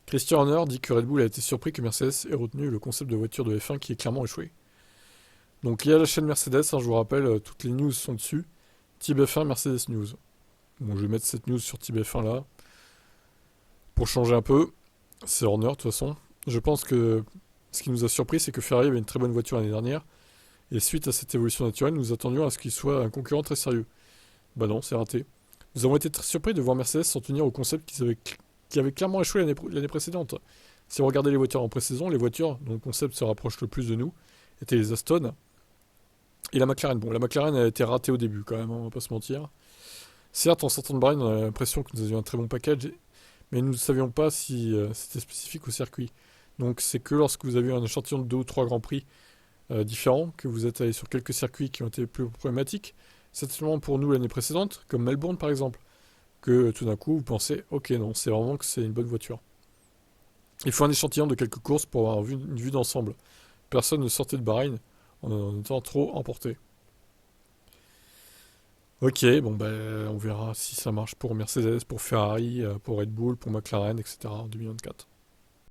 Christian Horner dit que Red Bull a été surpris que Mercedes ait retenu le concept de voiture de F1 qui est clairement échoué. Donc il y a la chaîne Mercedes, hein, je vous rappelle, toutes les news sont dessus. Tib F1, Mercedes News. Bon, je vais mettre cette news sur Tib F1 là, pour changer un peu. C'est Horner de toute façon. Je pense que ce qui nous a surpris, c'est que Ferrari avait une très bonne voiture l'année dernière. Et suite à cette évolution naturelle, nous attendions à ce qu'il soit un concurrent très sérieux. Bah non, c'est raté. Nous avons été très surpris de voir Mercedes s'en tenir au concept qui avait clairement échoué l'année précédente. Si on regardait les voitures en pré-saison, les voitures dont le concept se rapproche le plus de nous étaient les Aston et la McLaren. Bon, la McLaren a été ratée au début quand même, hein, on va pas se mentir. Certes, en sortant de Bahreïn, on a l'impression que nous avions un très bon package, mais nous ne savions pas si c'était spécifique au circuit. Donc c'est que lorsque vous avez un échantillon de 2 ou 3 grands prix différents, que vous êtes allé sur quelques circuits qui ont été plus problématiques, c'est seulement pour nous l'année précédente, comme Melbourne par exemple, que tout d'un coup vous pensez, ok non, c'est vraiment que c'est une bonne voiture. Il faut un échantillon de quelques courses pour avoir une vue d'ensemble. Personne ne sortait de Bahreïn en étant trop emporté. Ok, bon ben on verra si ça marche pour Mercedes, pour Ferrari, pour Red Bull, pour McLaren, etc. en 2024.